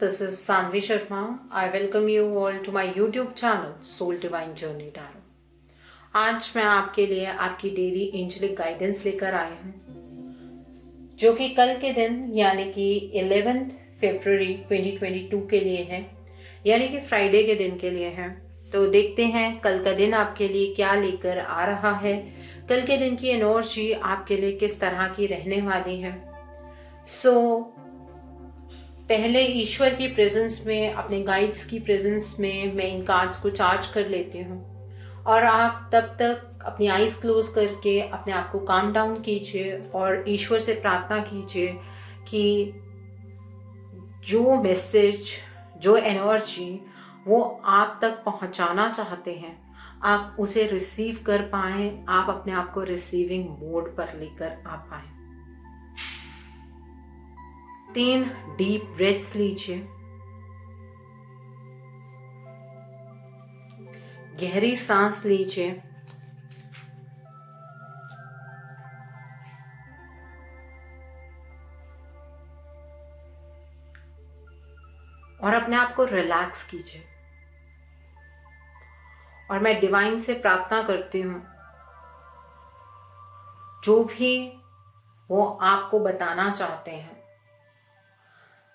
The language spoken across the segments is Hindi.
this is Sanvi Sharma. I welcome you all to my YouTube channel Soul Divine Journey Tarot. आज मैं आपके लिए आपकी डेली एंजेलिक गाइडेंस लेकर आई हूँ जो कि कल के दिन यानी कि 11 फरवरी 2022 के लिए है, यानी कि फ्राइडे के दिन के लिए है। तो देखते हैं कल का दिन आपके लिए क्या लेकर आ रहा है, कल के दिन की एनर्जी आपके लिए किस तरह की रहने वाली है। पहले ईश्वर की प्रेजेंस में, अपने गाइड्स की प्रेजेंस में मैं इन कार्ड्स को चार्ज कर लेती हूँ और आप तब तक अपनी आईज क्लोज करके अपने आप को काम डाउन कीजिए और ईश्वर से प्रार्थना कीजिए कि जो मैसेज, जो एनर्जी वो आप तक पहुंचाना चाहते हैं आप उसे रिसीव कर पाएं, आप अपने आप को रिसीविंग मोड पर लेकर आ पाएं। 3 डीप ब्रेथ्स लीजिए, गहरी सांस लीजिए और अपने आप को रिलैक्स कीजिए। और मैं डिवाइन से प्रार्थना करती हूँ जो भी वो आपको बताना चाहते हैं,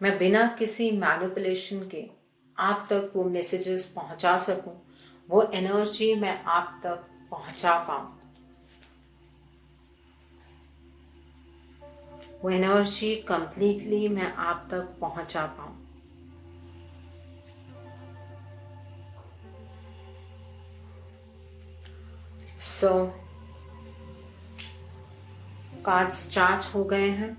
मैं बिना किसी मैनिपुलेशन के आप तक वो मैसेजेस पहुंचा सकूं, वो एनर्जी मैं आप तक पहुंचा पाऊं, वो एनर्जी कंप्लीटली मैं आप तक पहुंचा पाऊं। कार्ड्स चार्ज हो गए हैं।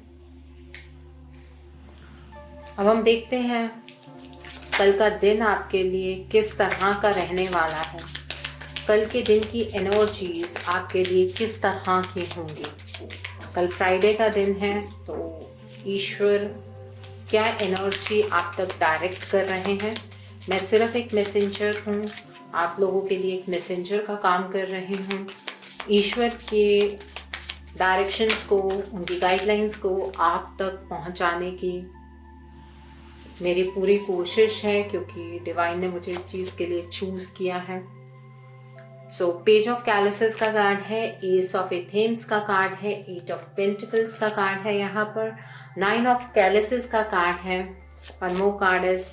अब हम देखते हैं कल का दिन आपके लिए किस तरह का रहने वाला है, कल के दिन की एनर्जीज आपके लिए किस तरह की होंगी। कल फ्राइडे का दिन है तो ईश्वर क्या एनर्जी आप तक डायरेक्ट कर रहे हैं। मैं सिर्फ एक मैसेंजर हूँ, आप लोगों के लिए एक मैसेंजर का काम कर रही हूँ। ईश्वर के डायरेक्शंस को, उनकी गाइडलाइंस को आप तक पहुँचाने की मेरी पूरी कोशिश है क्योंकि डिवाइन ने मुझे इस चीज़ के लिए चूज किया है। पेज ऑफ कैलिसेस का कार्ड है, एस ऑफ एथेम्स का कार्ड है, 8 ऑफ पेंटिकल्स का कार्ड है, यहाँ पर 9 ऑफ कैलिसेस का कार्ड है, one more card is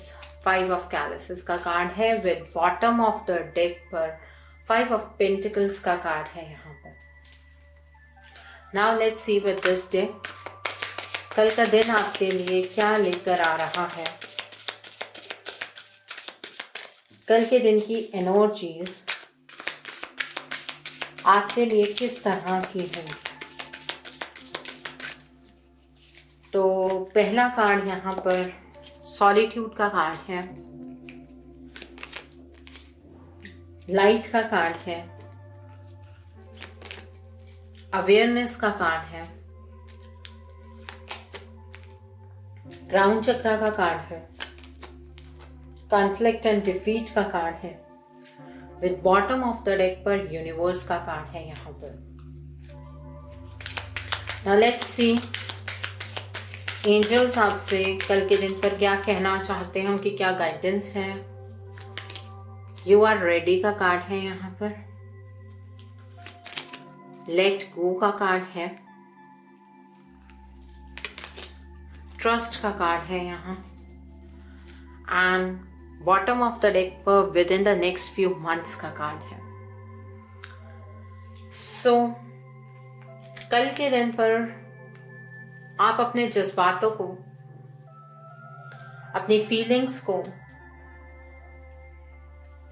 5 of chalices का कार्ड है with bottom of the deck पर 5 ऑफ पेंटिकल्स का कार्ड है यहाँ पर। Now let's see with this day कल का दिन आपके लिए क्या लेकर आ रहा है, कल के दिन की एनर्जीज आपके लिए किस तरह की है। तो पहला कार्ड यहाँ पर सॉलिट्यूड का कार्ड है, लाइट का कार्ड है, अवेयरनेस का कार्ड है, क्राउन चक्रा का कार्ड है, कॉन्फ्लिक्ट एंड डिफीट का कार्ड है, with bottom of the deck पर यूनिवर्स का कार्ड है यहाँ पर। नाउ लेट्स सी एंजल्स आपसे कल के दिन पर क्या कहना चाहते हैं, उनकी क्या गाइडेंस है। यू आर रेडी का कार्ड है यहाँ पर, लेट गो का कार्ड है, ट्रस्ट का कार्ड है यहाँ, and bottom of the deck पर within the next few months का कार्ड है। कल के दिन पर आप अपने जज्बातों को, अपनी फीलिंग्स को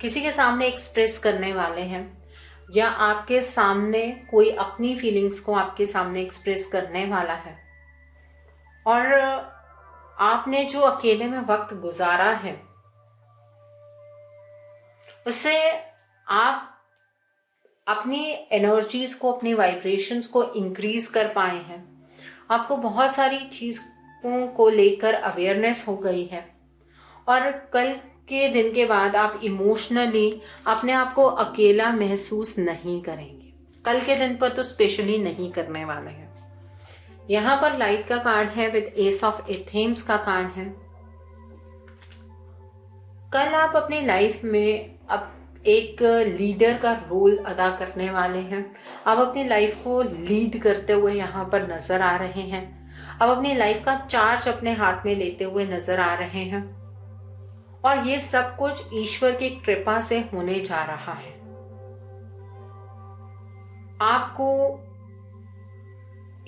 किसी के सामने एक्सप्रेस करने वाले हैं, या आपके सामने कोई अपनी फीलिंग्स को आपके सामने एक्सप्रेस करने वाला है। और आपने जो अकेले में वक्त गुजारा है उससे आप अपनी एनर्जीज को, अपनी वाइब्रेशंस को इंक्रीज कर पाए हैं। आपको बहुत सारी चीज़ों को लेकर अवेयरनेस हो गई है और कल के दिन के बाद आप इमोशनली अपने आप को अकेला महसूस नहीं करेंगे। कल के दिन पर तो स्पेशली नहीं करने वाले हैं। यहाँ पर लाइट का कार्ड है विद एस ऑफ एथेम्स का कार्ड है, कल आप अपनी लाइफ में अब एक लीडर का रोल अदा करने वाले हैं। आप अपनी लाइफ को लीड करते हुए यहाँ पर नजर आ रहे हैं। आप अपनी लाइफ का चार्ज अपने हाथ में लेते हुए नजर आ रहे हैं और ये सब कुछ ईश्वर की कृपा से होने जा रहा है। आपको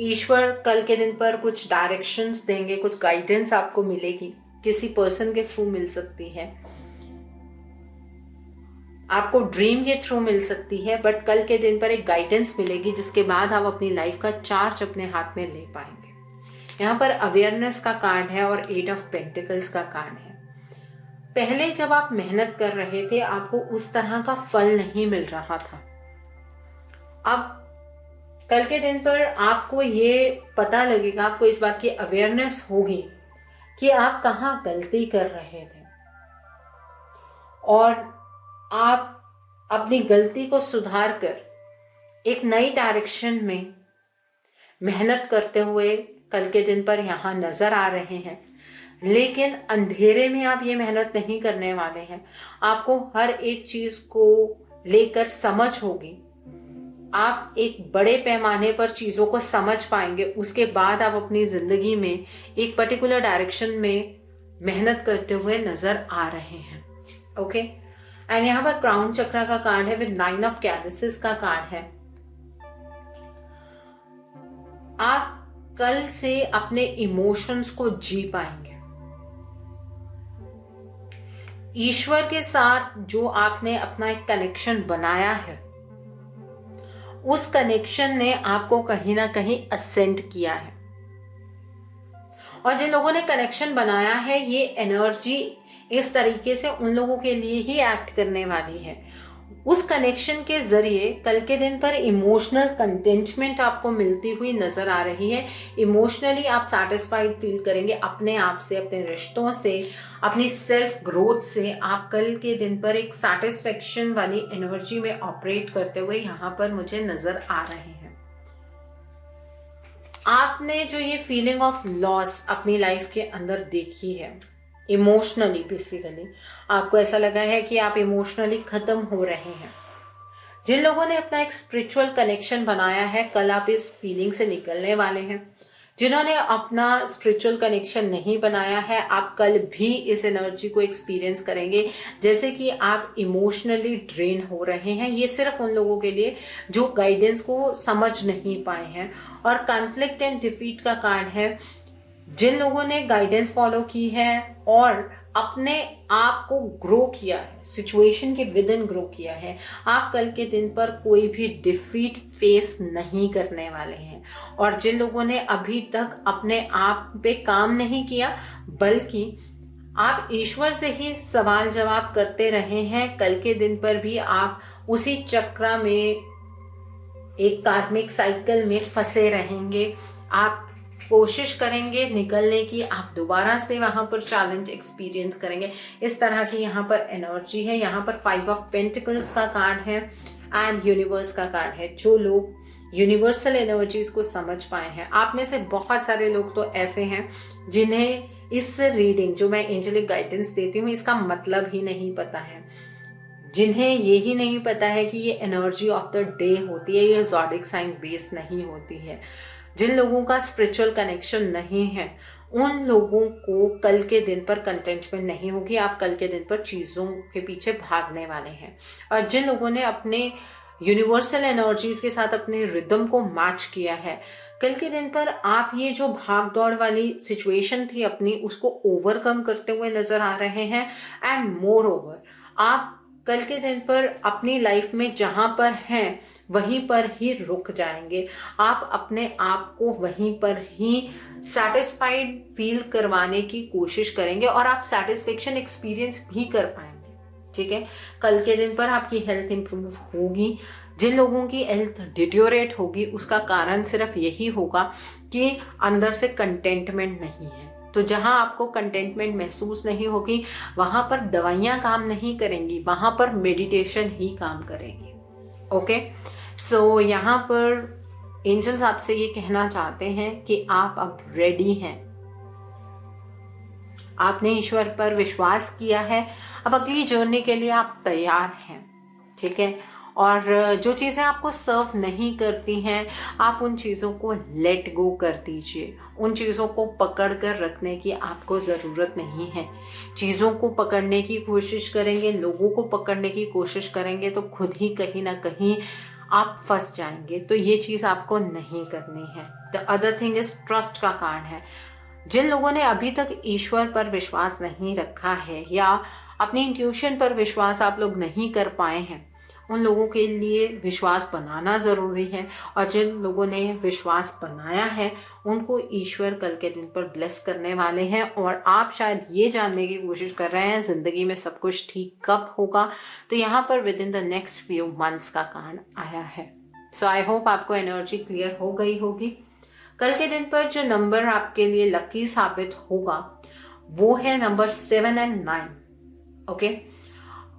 ईश्वर कल के दिन पर कुछ डायरेक्शंस देंगे, कुछ गाइडेंस आपको मिलेगी, किसी पर्सन के थ्रू मिल सकती है, आपको ड्रीम के थ्रू मिल सकती है, बट कल के दिन पर एक गाइडेंस मिलेगी जिसके बाद आप अपनी लाइफ का चार्ज अपने हाथ में ले पाएंगे। यहाँ पर अवेयरनेस का कार्ड है और 8 ऑफ पेंटिकल्स का कार्ड है। पहले जब आप मेहनत कर रहे थे आपको उस तरह का फल नहीं मिल रहा था। अब कल के दिन पर आपको ये पता लगेगा, आपको इस बात की अवेयरनेस होगी कि आप कहाँ गलती कर रहे थे और आप अपनी गलती को सुधार कर एक नई डायरेक्शन में मेहनत करते हुए कल के दिन पर यहाँ नजर आ रहे हैं। लेकिन अंधेरे में आप ये मेहनत नहीं करने वाले हैं। आपको हर एक चीज को लेकर समझ होगी। आप एक बड़े पैमाने पर चीजों को समझ पाएंगे। उसके बाद आप अपनी जिंदगी में एक पर्टिकुलर डायरेक्शन में मेहनत करते हुए नजर आ रहे हैं। ओके, एंड यहाँ पर क्राउन चक्रा का कार्ड है विद 9 ऑफ कैलिसेस का कार्ड है। आप कल से अपने इमोशंस को जी पाएंगे। ईश्वर के साथ जो आपने अपना एक कनेक्शन बनाया है उस कनेक्शन ने आपको कहीं ना कहीं असेंड किया है और जिन लोगों ने कनेक्शन बनाया है ये एनर्जी इस तरीके से उन लोगों के लिए ही एक्ट करने वाली है। उस कनेक्शन के जरिए कल के दिन पर इमोशनल कंटेंटमेंट आपको मिलती हुई नजर आ रही है। इमोशनली आप सैटिस्फाइड फील करेंगे अपने आप से, अपने रिश्तों से, अपनी सेल्फ ग्रोथ से। आप कल के दिन पर एक सैटिस्फैक्शन वाली एनर्जी में ऑपरेट करते हुए यहाँ पर मुझे नजर आ रहे हैं। आपने जो ये फीलिंग ऑफ लॉस अपनी लाइफ के अंदर देखी है, इमोशनली बेसिकली आपको ऐसा लगा है कि आप इमोशनली खत्म हो रहे हैं। जिन लोगों ने अपना एक स्पिरिचुअल कनेक्शन बनाया है कल आप इस फीलिंग से निकलने वाले हैं। जिन्होंने अपना स्पिरिचुअल कनेक्शन नहीं बनाया है आप कल भी इस एनर्जी को एक्सपीरियंस करेंगे, जैसे कि आप इमोशनली ड्रेन हो रहे हैं। ये सिर्फ उन लोगों के लिए जो गाइडेंस को समझ नहीं पाए हैं। और कॉन्फ्लिक्ट एंड डिफीट का कार्ड है। जिन लोगों ने गाइडेंस फॉलो की है और अपने आप को ग्रो किया है, सिचुएशन के विद इन ग्रो किया है, आप कल के दिन पर कोई भी डिफीट फेस नहीं करने वाले हैं। और जिन लोगों ने अभी तक अपने आप पे काम नहीं किया बल्कि आप ईश्वर से ही सवाल जवाब करते रहे हैं, कल के दिन पर भी आप उसी चक्र में, एक कार्मिक साइकिल में फंसे रहेंगे। आप कोशिश करेंगे निकलने की, आप दोबारा से वहां पर चैलेंज एक्सपीरियंस करेंगे। इस तरह की यहाँ पर एनर्जी है। यहाँ पर 5 ऑफ पेंटिकल्स का कार्ड है एंड यूनिवर्स का कार्ड है। जो लोग यूनिवर्सल एनर्जीज को समझ पाए हैं, आप में से बहुत सारे लोग तो ऐसे हैं जिन्हें इस रीडिंग जो मैं एंजेलिक गाइडेंस देती हूँ इसका मतलब ही नहीं पता है, जिन्हें यही नहीं पता है कि ये एनर्जी ऑफ द डे होती है, ये ज़ोडिक साइन बेस नहीं होती है। जिन लोगों का स्पिरिचुअल कनेक्शन नहीं है उन लोगों को कल के दिन पर कंटेंटमेंट नहीं होगी। आप कल के दिन पर चीज़ों के पीछे भागने वाले हैं। और जिन लोगों ने अपने यूनिवर्सल एनर्जीज के साथ अपने रिदम को मैच किया है, कल के दिन पर आप ये जो भाग दौड़ वाली सिचुएशन थी अपनी, उसको ओवरकम करते हुए नजर आ रहे हैं। एंड मोर ओवर आप कल के दिन पर अपनी लाइफ में जहां पर हैं वहीं पर ही रुक जाएंगे। आप अपने आप को वहीं पर ही सैटिस्फाइड फील करवाने की कोशिश करेंगे और आप सैटिस्फैक्शन एक्सपीरियंस भी कर पाएंगे। ठीक है, कल के दिन पर आपकी हेल्थ इंप्रूव होगी। जिन लोगों की हेल्थ डिटेरियोरेट होगी उसका कारण सिर्फ यही होगा कि अंदर से कंटेंटमेंट नहीं है। तो जहां आपको कंटेंटमेंट महसूस नहीं होगी वहां पर दवाइयां काम नहीं करेंगी, वहां पर मेडिटेशन ही काम करेंगी। ओके, सो यहाँ पर एंजल्स आपसे ये कहना चाहते हैं कि आप अब रेडी हैं। आपने ईश्वर पर विश्वास किया है, अब अगली जर्नी के लिए आप तैयार हैं, ठीक है। और जो चीज़ें आपको सर्व नहीं करती हैं, आप उन चीज़ों को लेट गो कर दीजिए। उन चीज़ों को पकड़ कर रखने की आपको ज़रूरत नहीं है। चीज़ों को पकड़ने की कोशिश करेंगे, लोगों को पकड़ने की कोशिश करेंगे तो खुद ही कहीं ना कहीं आप फंस जाएंगे। तो ये चीज़ आपको नहीं करनी है। The other thing is trust का कारण है। जिन लोगों ने अभी तक ईश्वर पर विश्वास नहीं रखा है या अपनी इंट्यूशन पर विश्वास आप लोग नहीं कर पाए हैं, उन लोगों के लिए विश्वास बनाना ज़रूरी है। और जिन लोगों ने विश्वास बनाया है उनको ईश्वर कल के दिन पर ब्लेस करने वाले हैं। और आप शायद ये जानने की कोशिश कर रहे हैं ज़िंदगी में सब कुछ ठीक कब होगा, तो यहाँ पर within the next few months का कार्ड आया है। सो आई होप आपको एनर्जी क्लियर हो गई होगी। कल के दिन पर जो नंबर आपके लिए लकी साबित होगा वो है नंबर 7 और 9, ओके।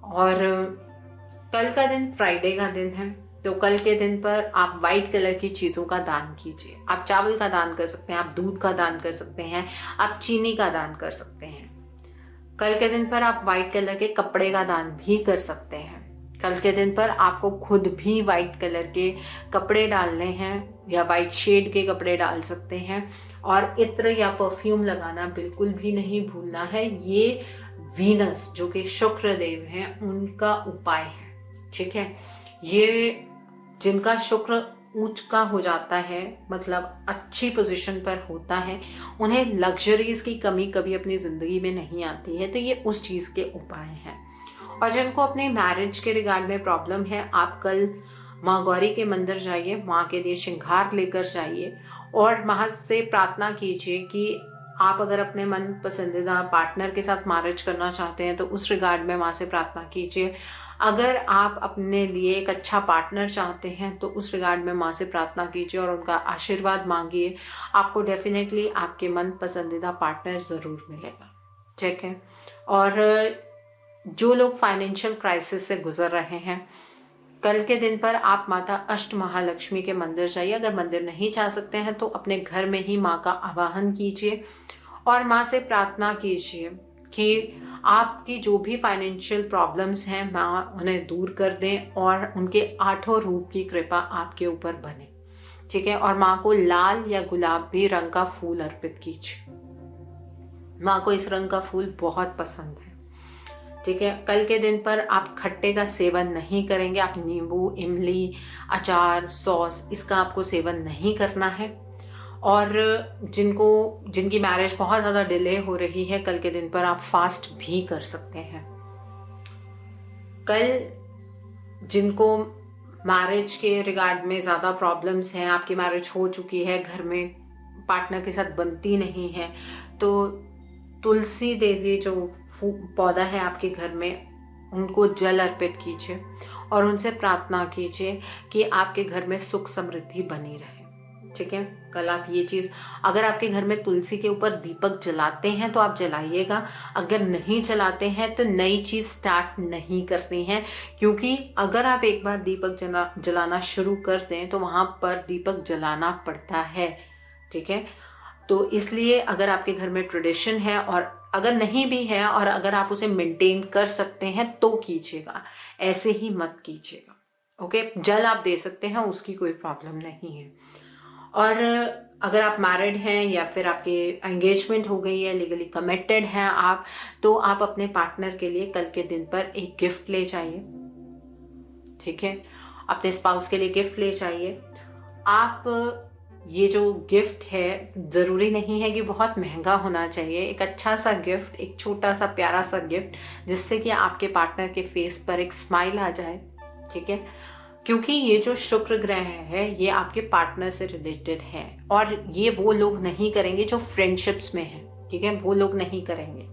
और कल का दिन फ्राइडे का दिन है, तो कल के दिन पर आप वाइट कलर की चीज़ों का दान कीजिए। आप चावल का दान कर सकते हैं, आप दूध का दान कर सकते हैं, आप चीनी का दान कर सकते हैं। कल के दिन पर आप वाइट कलर के कपड़े का दान भी कर सकते हैं। कल के दिन पर आपको खुद भी वाइट कलर के कपड़े डालने हैं या वाइट शेड के कपड़े डाल सकते हैं। और इत्र या परफ्यूम लगाना बिल्कुल भी नहीं भूलना है। ये वीनस जो कि शुक्र देव हैं उनका उपाय है, ठीक है। ये जिनका शुक्र ऊंच का हो जाता है, मतलब अच्छी पोजीशन पर होता है, उन्हें लग्जरीज की कमी कभी अपनी जिंदगी में नहीं आती है। तो ये उस चीज के उपाय हैं। और जिनको अपने मैरिज के रिगार्ड में प्रॉब्लम है, आप कल माँ गौरी के मंदिर जाइए, माँ के लिए श्रृंगार लेकर जाइए और माँ से प्रार्थना कीजिए कि आप अगर अपने मन पसंदीदा पार्टनर के साथ मैरिज करना चाहते हैं तो उस रिगार्ड में माँ से प्रार्थना कीजिए। अगर आप अपने लिए एक अच्छा पार्टनर चाहते हैं तो उस रिगार्ड में माँ से प्रार्थना कीजिए और उनका आशीर्वाद मांगिए। आपको डेफिनेटली आपके मन पसंदीदा पार्टनर ज़रूर मिलेगा, ठीक है। और जो लोग फाइनेंशियल क्राइसिस से गुजर रहे हैं, कल के दिन पर आप माता अष्ट महालक्ष्मी के मंदिर जाइए। अगर मंदिर नहीं जा सकते हैं तो अपने घर में ही माँ का आवाहन कीजिए और माँ से प्रार्थना कीजिए कि आपकी जो भी फाइनेंशियल प्रॉब्लम्स हैं माँ उन्हें दूर कर दें और उनके 8 रूप की कृपा आपके ऊपर बने, ठीक है। और माँ को लाल या गुलाबी रंग का फूल अर्पित कीजिए। माँ को इस रंग का फूल बहुत पसंद है, ठीक है। कल के दिन पर आप खट्टे का सेवन नहीं करेंगे। आप नींबू, इमली, अचार, सॉस इसका आपको सेवन नहीं करना है। और जिनकी मैरिज बहुत ज़्यादा डिले हो रही है, कल के दिन पर आप फास्ट भी कर सकते हैं। कल जिनको मैरिज के रिगार्ड में ज़्यादा प्रॉब्लम्स हैं, आपकी मैरिज हो चुकी है, घर में पार्टनर के साथ बनती नहीं है, तो तुलसी देवी जो पौधा है आपके घर में, उनको जल अर्पित कीजिए और उनसे प्रार्थना कीजिए कि आपके घर में सुख समृद्धि बनी रहे, ठीक है। कल आप ये चीज़, अगर आपके घर में तुलसी के ऊपर दीपक जलाते हैं तो आप जलाइएगा। अगर नहीं जलाते हैं तो नई चीज़ स्टार्ट नहीं करनी है, क्योंकि अगर आप एक बार दीपक जलाना शुरू कर दें तो वहाँ पर दीपक जलाना पड़ता है, ठीक है। तो इसलिए अगर आपके घर में ट्रेडिशन है और अगर नहीं भी है और अगर आप उसे मेंटेन कर सकते हैं तो कीजिएगा, ऐसे ही मत कीजिएगा, ओके। जल आप दे सकते हैं, उसकी कोई प्रॉब्लम नहीं है। और अगर आप मैरिड हैं या फिर आपकी एंगेजमेंट हो गई है, लीगली कमिटेड हैं आप, तो आप अपने पार्टनर के लिए कल के दिन पर एक गिफ्ट ले जाइए, ठीक है। अपने स्पाउस के लिए गिफ्ट ले जाइए। आप ये जो गिफ्ट है ज़रूरी नहीं है कि बहुत महंगा होना चाहिए। एक अच्छा सा गिफ्ट, एक छोटा सा प्यारा सा गिफ्ट जिससे कि आपके पार्टनर के फेस पर एक स्माइल आ जाए, ठीक है। क्योंकि ये जो शुक्र ग्रह है ये आपके पार्टनर से रिलेटेड है और ये वो लोग नहीं करेंगे जो फ्रेंडशिप्स में हैं, ठीक है। वो लोग नहीं करेंगे।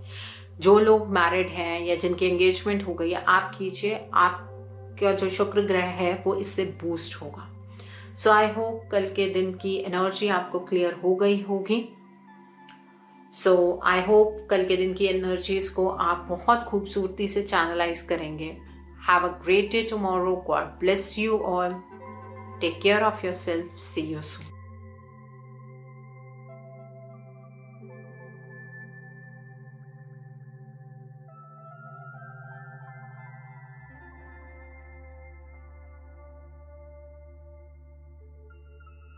जो लोग मैरिड हैं या जिनकी एंगेजमेंट हो गई है, आप कीजिए। आपका जो शुक्र ग्रह है वो इससे बूस्ट होगा। सो आई होप कल के दिन की एनर्जी आपको क्लियर हो गई होगी। सो आई होप कल के दिन की एनर्जीज को आप बहुत खूबसूरती से चैनलाइज करेंगे। Have a great day tomorrow. God bless you all. Take care of yourself. See you soon.